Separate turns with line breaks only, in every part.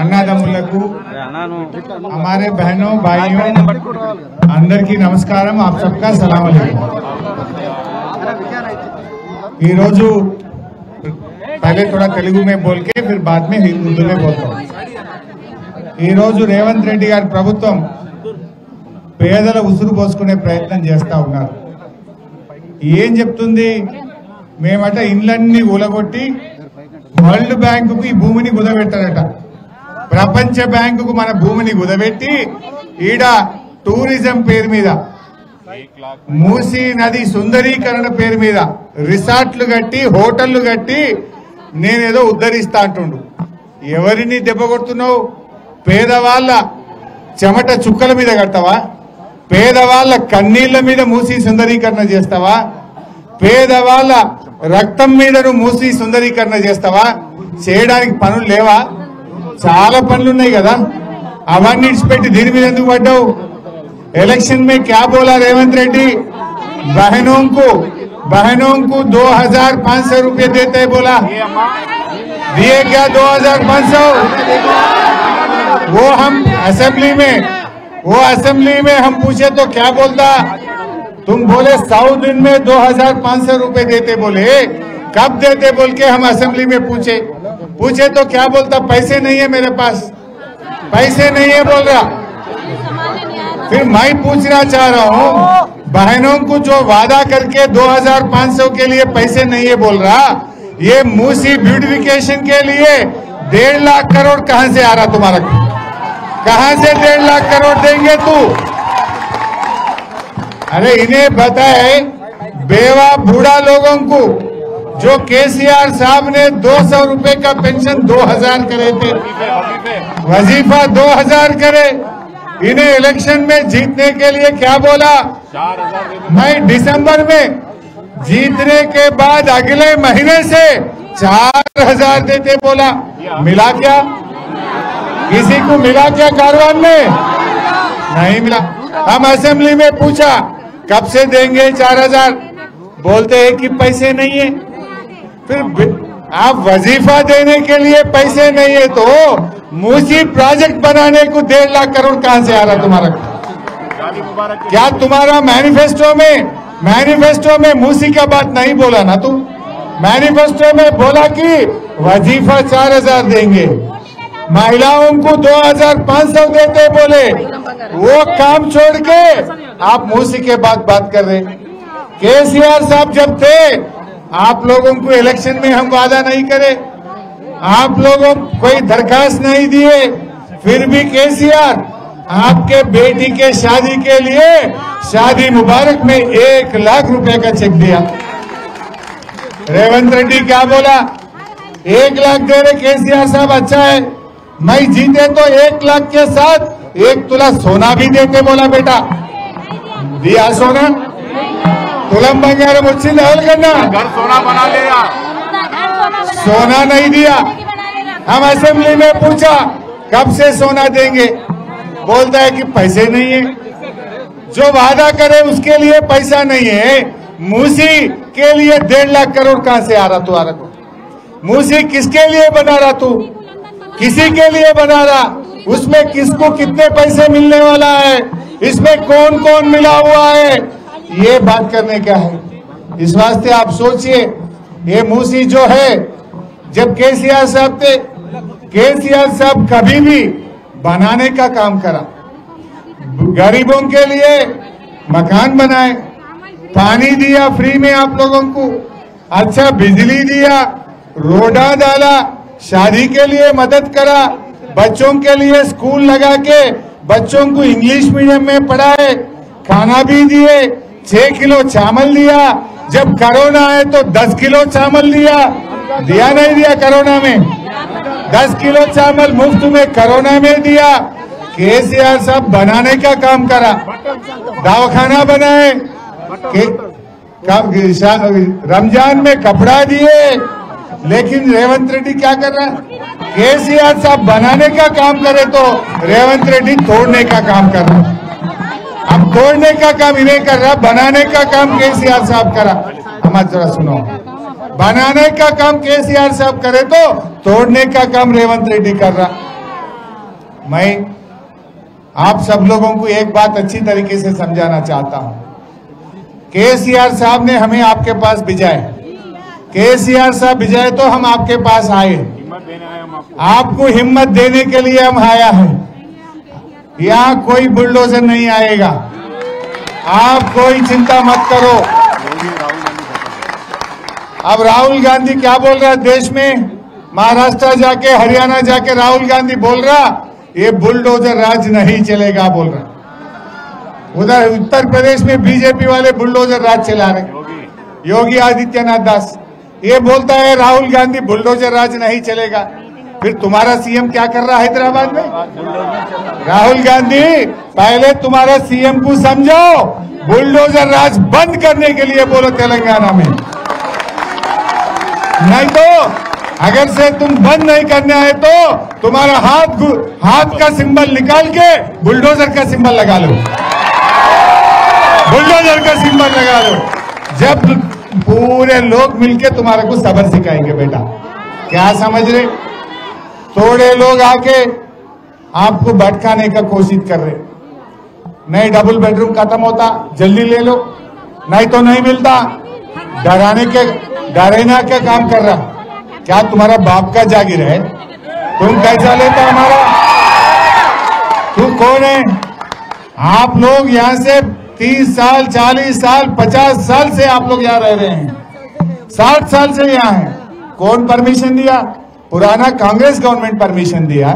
అన్నదమ్ములకు हमारे बहनों भाइयों अंदर की नमस्कारम आप सबका सलाम अलैकुम। ये रोजू पहले थोड़ा तेलुगु में बोल के फिर बाद में हिंदी में बोलता हूँ। ఈ రోజు రేవంత్ రెడ్డి గారి ప్రభుత్వం పేదల ఉసురు పోసుకునే ప్రయత్నం చేస్తా ఉన్నారు। ఏం చెప్తుంది, మేమట ఇండ్లన్నీ ఊలగొట్టి వరల్డ్ బ్యాంకుకు ఈ భూమిని కుదబెట్టారట, ప్రపంచ బ్యాంకుకు మన భూమిని కుదబెట్టి ఈడ టూరిజం పేరు మీద మూసీ నది సుందరీకరణ పేరు మీద రిసార్ట్లు కట్టి హోటళ్లు కట్టి నేనేదో ఉద్ధరిస్తా అంటుండు। ఎవరిని దెబ్బ కొడుతున్నావు? పేదవాళ్ళ చెమట చుక్కల మీద కడతావా? పేదవాళ్ళ కన్నీళ్ల మీద మూసీ సుందరీకరణ చేస్తావా? పేదవాళ్ళ రక్తం మీద మూసీ సుందరీకరణ చేస్తావా? చేయడానికి పనులు లేవా? చాలా పనులున్నాయి కదా, అవన్నీ ఇచ్చిపెట్టి దీని మీద ఎందుకు పడ్డావు? इलेक्शन में क्या बोला रेवंत रेड्डी? बहनों को 2500 रुपए देते बोला, दिए क्या 2500? वो हम असेंबली में हम पूछे तो क्या बोलता? तुम बोले 100 दिन में 2500 रुपए देते बोले, कब देते बोल के हम असेंबली में पूछे तो क्या बोलता? पैसे नहीं है मेरे पास, पैसे नहीं है बोल रहा। फिर मैं पूछना चाह रहा हूँ, बहनों को जो वादा करके 2500 के लिए पैसे नहीं है बोल रहा, ये मूसी ब्यूटिफिकेशन के लिए 1.5 लाख करोड़ कहां से आ रहा तुम्हारा? कहां से 1.5 लाख करोड़ देंगे तू? अरे इन्हें बताए, बेवा बूढ़ा लोगों को जो केसीआर साहब ने 200 रुपए का पेंशन 2000 करे थे, वजीफा 2000 करे। इन्हें इलेक्शन में जीतने के लिए क्या बोला? मैं दिसंबर में जीतने के बाद अगले महीने से 4000 देते बोला। मिला क्या? किसी को मिला क्या कारवान में? नहीं मिला। हम असेंबली में पूछा कब से देंगे 4000, बोलते हैं कि पैसे नहीं है। फिर आप वजीफा देने के लिए पैसे नहीं है तो मूसी प्रोजेक्ट बनाने को 1.5 लाख करोड़ कहां से आ रहा तुम्हारा? क्या तुम्हारा मैनिफेस्टो में मूसी का बात नहीं बोला ना? तुम मैनिफेस्टो में बोला कि वजीफा 4000 देंगे, महिलाओं को 2500 देते बोले। वो काम छोड़ के आप मूसी के बात कर रहे। केसीआर साहब जब थे आप लोगों को इलेक्शन में हम वादा नहीं करे, आप लोगों कोई दरखास्त नहीं दिए, फिर भी केसीआर आपके बेटी के शादी के लिए शादी मुबारक में 1 लाख रुपए का चेक दिया। रेवंत रेड्डी क्या बोला? 1 लाख दे रहे केसीआर साहब, अच्छा है, मैं जीते तो 1 लाख के साथ 1 तोला सोना भी देते बोला। बेटा दिया सोना? तुलम बंगारम వచ్చింది ఎవరు కన్నా? सोना बना लिया, सोना नहीं दिया। हम असेंबली में पूछा कब से सोना देंगे, बोलता है कि पैसे नहीं है। जो वादा करे उसके लिए पैसा नहीं है। मूसी के लिए 1.5 लाख करोड़ कहां से आ रहा तुम्हारा? मूसी किसके लिए बना रहा तू? किसी के लिए बना रहा? उसमें किसको कितने पैसे मिलने वाला है? इसमें कौन कौन मिला हुआ है? ये बात करने का है। इस वास्ते आप सोचिए, ये मूसी जो है, जब केसीआर साहब थे, केसीआर साहब कभी भी बनाने का काम करा, गरीबों के लिए मकान बनाए, पानी दिया फ्री में आप लोगों को, अच्छा बिजली दिया, रोडा डाला, शादी के लिए मदद करा, बच्चों के लिए स्कूल लगा के बच्चों को इंग्लिश मीडियम में पढ़ाए, खाना भी दिए, 6 किलो चावल दिया। जब कोरोना आए तो 10 किलो चावल दिया नहीं दिया? कोरोना में 10 किलो चावल मुफ्त में कोरोना में दिया। केसीआर साहब बनाने का काम करा, दवाखाना बनाए, रमजान में कपड़ा दिए। लेकिन रेवंत रेड्डी क्या कर रहा है? केसीआर साहब बनाने का काम करे तो रेवंत रेड्डी तोड़ने का काम कर रहा है। अब तोड़ने का काम इन्हें कर रहा, बनाने का काम केसीआर साहब करा। हमारा जरा सुनो, बनाने का काम केसीआर साहब करे तो तोड़ने का काम रेवंत रेड्डी कर रहा। मैं आप सब लोगों को एक बात अच्छी तरीके से समझाना चाहता हूं। केसीआर साहब ने हमें आपके पास भिजाए, केसीआर साहब भिजाए तो हम आपके पास आए, आपको हिम्मत देने के लिए हम आया है। यहां कोई बुलडोजर नहीं आएगा, आप कोई चिंता मत करो। अब राहुल गांधी क्या बोल रहा है देश में, महाराष्ट्र जाके हरियाणा जाके राहुल गांधी बोल रहा ये बुलडोजर राज नहीं चलेगा बोल रहा। उधर उत्तर प्रदेश में बीजेपी वाले बुलडोजर राज चला रहे, योगी आदित्यनाथ दास ये बोलता है राहुल गांधी बुलडोजर राज नहीं चलेगा। फिर तुम्हारा सीएम क्या कर रहा है हैदराबाद में? राहुल गांधी पहले तुम्हारा सीएम को समझाओ, बुलडोजर राज बंद करने के लिए बोलो तेलंगाना में। नहीं तो अगर से तुम बंद नहीं करने आए तो तुम्हारा हाथ का सिंबल निकाल के बुलडोजर का सिंबल लगा लो, बुलडोजर का सिंबल लगा लो। जब पूरे लोग मिलके तुम्हारे को सबक सिखाएंगे बेटा। क्या समझ रहे? थोड़े लोग आके आपको भटकाने का कोशिश कर रहे, नहीं डबल बेडरूम खत्म होता जल्दी ले लो, नहीं तो नहीं मिलता, डराने का काम कर रहा। क्या तुम्हारा बाप का जागीर है? तुम कैसा लेता हमारा? तू कौन है? आप लोग यहां से 30 साल 40 साल 50 साल से आप लोग यहाँ रह रहे हैं, 60 साल से यहाँ हैं। कौन परमिशन दिया? पुराना कांग्रेस गवर्नमेंट परमिशन दिया।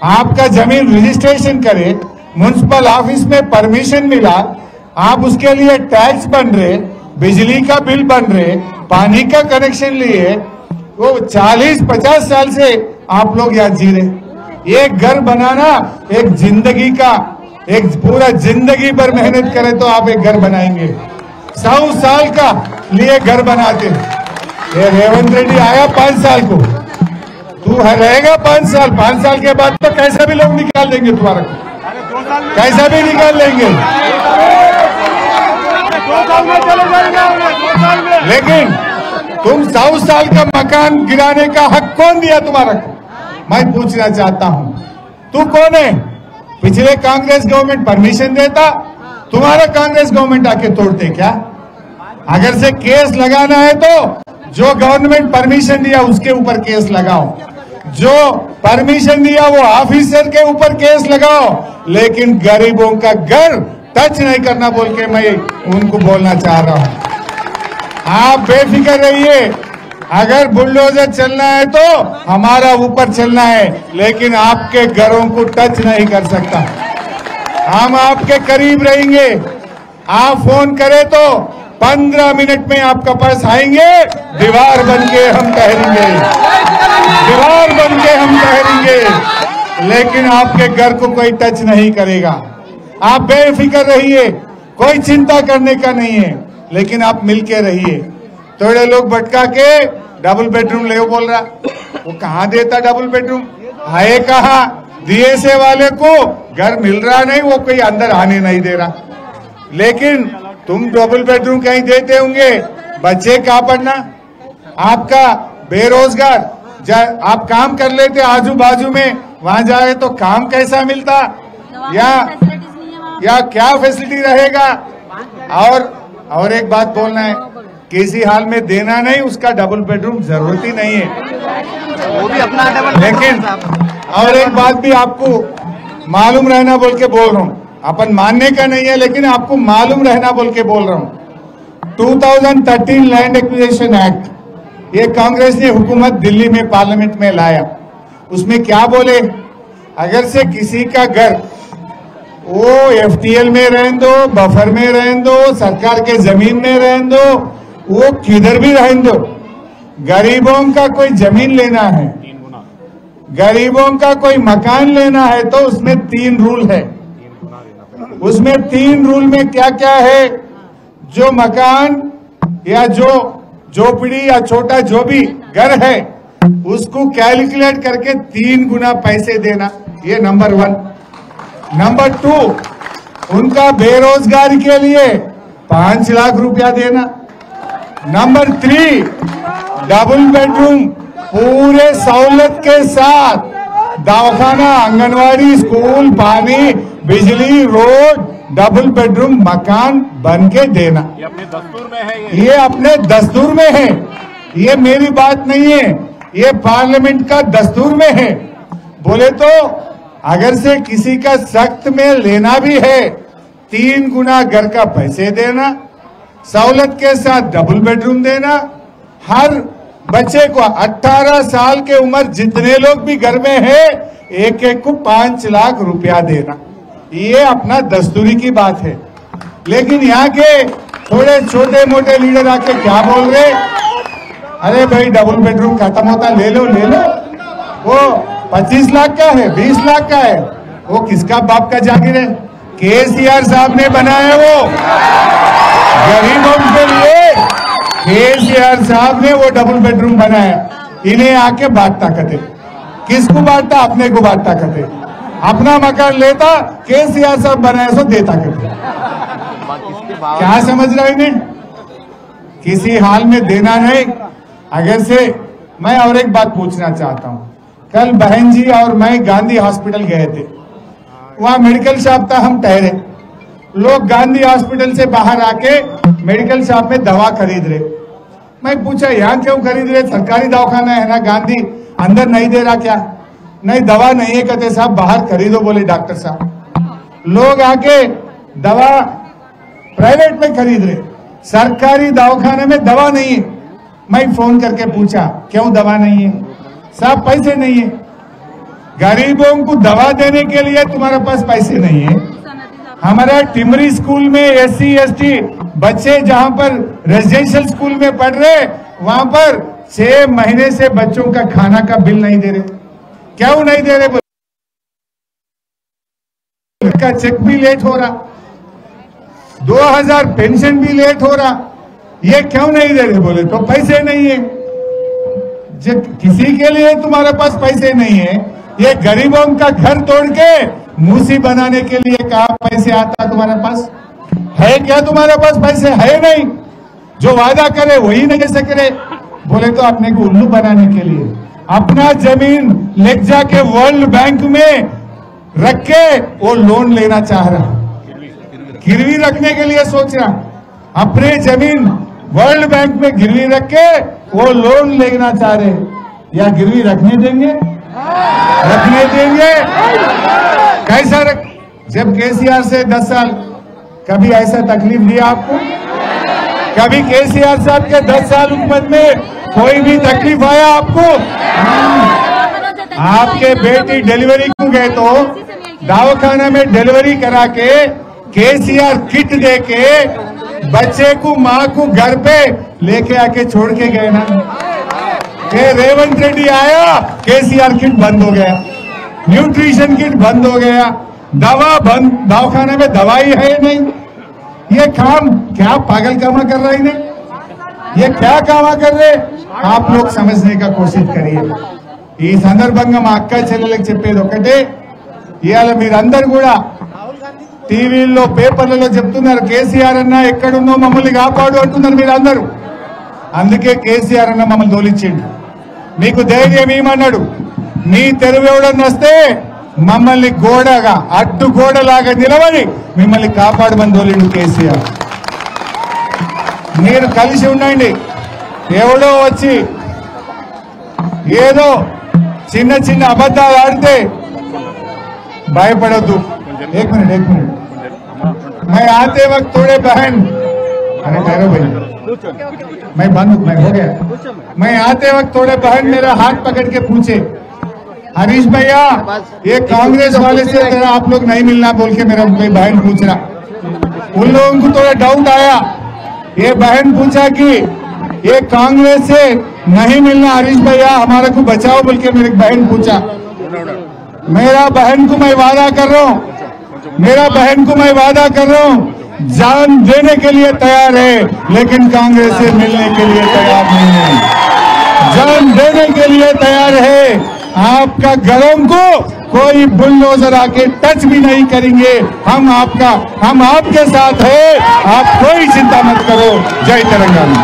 आपका जमीन रजिस्ट्रेशन करे, म्युनिसिपल ऑफिस में परमिशन मिला, आप उसके लिए टैक्स बन रहे, बिजली का बिल बन रहे, पानी का कनेक्शन लिए, वो 40-50 साल से आप लोग यहाँ जी रहे। एक घर बनाना एक जिंदगी का, एक पूरा जिंदगी भर मेहनत करें तो आप एक घर बनाएंगे। 100 साल का लिए घर बनाते। ये रेवंत रेड्डी आया 5 साल को, तू रहेगा 5 साल, 5 साल के बाद तो कैसा भी लोग निकाल देंगे तुम्हारा को, कैसा भी निकाल लेंगे। लेकिन तुम 100 साल का मकान गिराने का हक कौन दिया तुम्हारा को? मैं पूछना चाहता हूं, तू कौन है? पिछले कांग्रेस गवर्नमेंट परमिशन देता, तुम्हारा कांग्रेस गवर्नमेंट आके तोड़ते क्या? अगर से केस लगाना है तो जो गवर्नमेंट परमिशन दिया उसके ऊपर केस लगाओ, जो परमिशन दिया वो ऑफिसर के ऊपर केस लगाओ, लेकिन गरीबों का घर टच नहीं करना बोल के मैं उनको बोलना चाह रहा हूं। आप बेफिक्र रहिए, अगर बुलडोजर चलना है तो हमारा ऊपर चलना है, लेकिन आपके घरों को टच नहीं कर सकता। हम आपके करीब रहेंगे, आप फोन करें तो 15 मिनट में आपका पास आएंगे, दीवार बन के हम ठहरेंगे, दीवार बन के हम ठहरेंगे, लेकिन आपके घर को कोई टच नहीं करेगा। आप बेफिक्र रहिए, कोई चिंता करने का नहीं है, लेकिन आप मिलके रहिए। थोड़े लोग भटका के डबल बेडरूम ले बोल रहा, वो कहाँ देता डबल बेडरूम? है कहा? दिए से वाले को घर मिल रहा नहीं, वो कोई अंदर आने नहीं दे रहा। लेकिन तुम डबल बेडरूम कहीं देते होंगे, बच्चे क्या पढ़ना? आपका बेरोजगार, आप काम कर लेते आजू बाजू में, वहां जाए तो काम कैसा मिलता? या क्या फैसिलिटी रहेगा? और एक बात बोलना है, किसी हाल में देना नहीं, उसका डबल बेडरूम जरूरत ही नहीं है, वो भी अपना डबल। लेकिन और एक बात भी आपको मालूम रहना बोल के बोल रहा हूँ, अपन मानने का नहीं है, लेकिन आपको मालूम रहना बोल के बोल रहा हूँ। 2013 लैंड एक्विजिशन एक्ट, ये कांग्रेस ने हुकूमत दिल्ली में पार्लियामेंट में लाया। उसमें क्या बोले? अगर से किसी का घर वो एफटीएल में रहने दो, बफर में रहने दो, सरकार के जमीन में रहने दो, वो किधर भी रहने दो, गरीबों का कोई जमीन लेना है, गरीबों का कोई मकान लेना है तो उसमें 3 रूल है। उसमें 3 रूल में क्या क्या है? जो मकान या जो झोपड़ी या छोटा जो भी घर है उसको कैलकुलेट करके 3 गुना पैसे देना, ये नंबर 1। नंबर 2, उनका बेरोजगारी के लिए 5 लाख रुपया देना। नंबर 3, डबल बेडरूम पूरे सहूलत के साथ, दवाखाना, आंगनवाड़ी, स्कूल, पानी, बिजली, रोड, डबल बेडरूम मकान बन के देना।
ये अपने दस्तूर में है।
ये अपने दस्तूर में है। ये मेरी बात नहीं है, ये पार्लियामेंट का दस्तूर में है। बोले तो अगर से किसी का सख्त में लेना भी है, 3 गुना घर का पैसे देना, सहूलत के साथ डबल बेडरूम देना, हर बच्चे को 18 साल के उम्र जितने लोग भी घर में है, एक एक को 5 लाख रुपया देना। ये अपना दस्तूरी की बात है। लेकिन यहाँ के थोड़े छोटे मोटे लीडर आके क्या बोल रहे, अरे भाई डबल बेडरूम खत्म होता, ले लो ले लो। वो 25 लाख का है, 20 लाख का है, वो किसका बाप का जागीर है? केसीआर साहब ने बनाया, वो गरीबों के लिए केसीआर साहब ने वो डबल बेडरूम बनाया। इन्हें आके बांटता कहते, किसको बांटता? अपने को बांटता कहते। अपना मकान लेता, केसीआर साहब बनाया सो देता कहते। क्या समझ रहा इन्हें? किसी हाल में देना नहीं। अगर से मैं और एक बात पूछना चाहता हूं, कल बहन जी और मैं गांधी हॉस्पिटल गए थे, वहां मेडिकल शॉप था, हम ठहरे। लोग गांधी हॉस्पिटल से बाहर आके मेडिकल शॉप में दवा खरीद रहे। मैं पूछा यहाँ क्यों खरीद रहे? सरकारी दवाखाना है ना, गांधी अंदर नहीं दे रहा क्या? नहीं दवा नहीं है कहते साहब, बाहर खरीदो बोले डॉक्टर साहब। लोग आके दवा प्राइवेट में खरीद रहे, सरकारी दवाखाने में दवा नहीं है। मैं फोन करके पूछा क्यों दवा नहीं है? साहब पैसे नहीं है। गरीबों को दवा देने के लिए तुम्हारे पास पैसे नहीं है। हमारा टिमरी स्कूल में SC ST बच्चे जहां पर रेजिडेंशियल स्कूल में पढ़ रहे, वहां पर 6 महीने से बच्चों का खाना का बिल नहीं दे रहे। क्यों नहीं दे रहे? का चेक भी लेट हो रहा, 2000 पेंशन भी लेट हो रहा। ये क्यों नहीं दे रहे? बोले तो पैसे नहीं है। जब किसी के लिए तुम्हारे पास पैसे नहीं है, ये गरीबों का घर तोड़ के मूसी बनाने के लिए कहा पैसे आता तुम्हारे पास है क्या? तुम्हारे पास पैसे है नहीं। जो वादा करे वही नहीं कैसे करे? बोले तो अपने को उल्लू बनाने के लिए अपना जमीन ले जाके वर्ल्ड बैंक में रख के वो लोन लेना चाह रहा, गिरवी रखने के लिए सोच रहा। अपने जमीन वर्ल्ड बैंक में गिरवी रख के वो लोन लेना चाह रहे। या गिरवी रखने देंगे? रखने देंगे? कैसा रख? जब केसीआर से 10 साल कभी ऐसा तकलीफ दिया आपको? कभी केसीआर साहब के 10 साल हुकूमत में कोई भी तकलीफ आया आपको? आपके बेटी डिलीवरी को गए तो दवाखाना में डिलीवरी करा के केसीआर किट दे के बच्चे को, माँ को घर पे लेके आके छोड़ के गए ना। के रेवंत रेड्डी आया, केसीआर किट बंद हो गया, न्यूट्रिशन किट बंद हो गया, दवा बंद, दवाखाने में दवाई है नहीं। ये काम क्या पागल कामा कर रहा है इन्हें? ये क्या कामा कर रहे? आप लोग समझने का कोशिश करिए। ఈ సందర్భంగా మా అక్క చెల్లెలకు చెప్పేది ఒకటే, ఇవాళ మీరందరూ కూడా టీవీల్లో పేపర్లలో చెప్తున్నారు కేసీఆర్ అన్న ఎక్కడున్నో మమ్మల్ని కాపాడు అంటున్నారు మీరందరూ. అందుకే కేసీఆర్ అన్న మమ్మల్ని తోలిచ్చిండు. మీకు ధైర్యం ఏమన్నాడు? మీ తెరువు ఎవడన్నా వస్తే మమ్మల్ని గోడగా, అడ్డు గోడలాగా నిలబడి మిమ్మల్ని కాపాడమని తోలిండు కేసీఆర్. మీరు కలిసి ఉండండి. ఎవడో వచ్చి ఏదో చిన్న చిన్న అబద్ధాలు ఆడితే భయపడొద్దు. एक मिनट मैं आते वक्त थोड़े बहन, अरे ठहरो भाई, मैं हो गया। मैं आते वक्त थोड़े बहन मेरा हाथ पकड़ के पूछे, हरीश भैया ये कांग्रेस वाले से तेरा आप लोग नहीं मिलना बोल के मेरा कोई बहन पूछ रहा। उन लोगों को थोड़ा डाउट आया। ये बहन पूछा कि ये कांग्रेस से नहीं मिलना हरीश भैया, हमारे को बचाओ बोल के मेरी बहन पूछा। मेरा बहन को मैं वादा कर रहा हूँ, मेरा बहन को मैं वादा कर रहा हूँ, जान देने के लिए तैयार है लेकिन कांग्रेस से मिलने के लिए तैयार नहीं है। जान देने के लिए तैयार है। आपका गलों को कोई बुलडोजर आके टच भी नहीं करेंगे। हम आपके साथ है, आप कोई चिंता मत करो। जय तेलंगाना।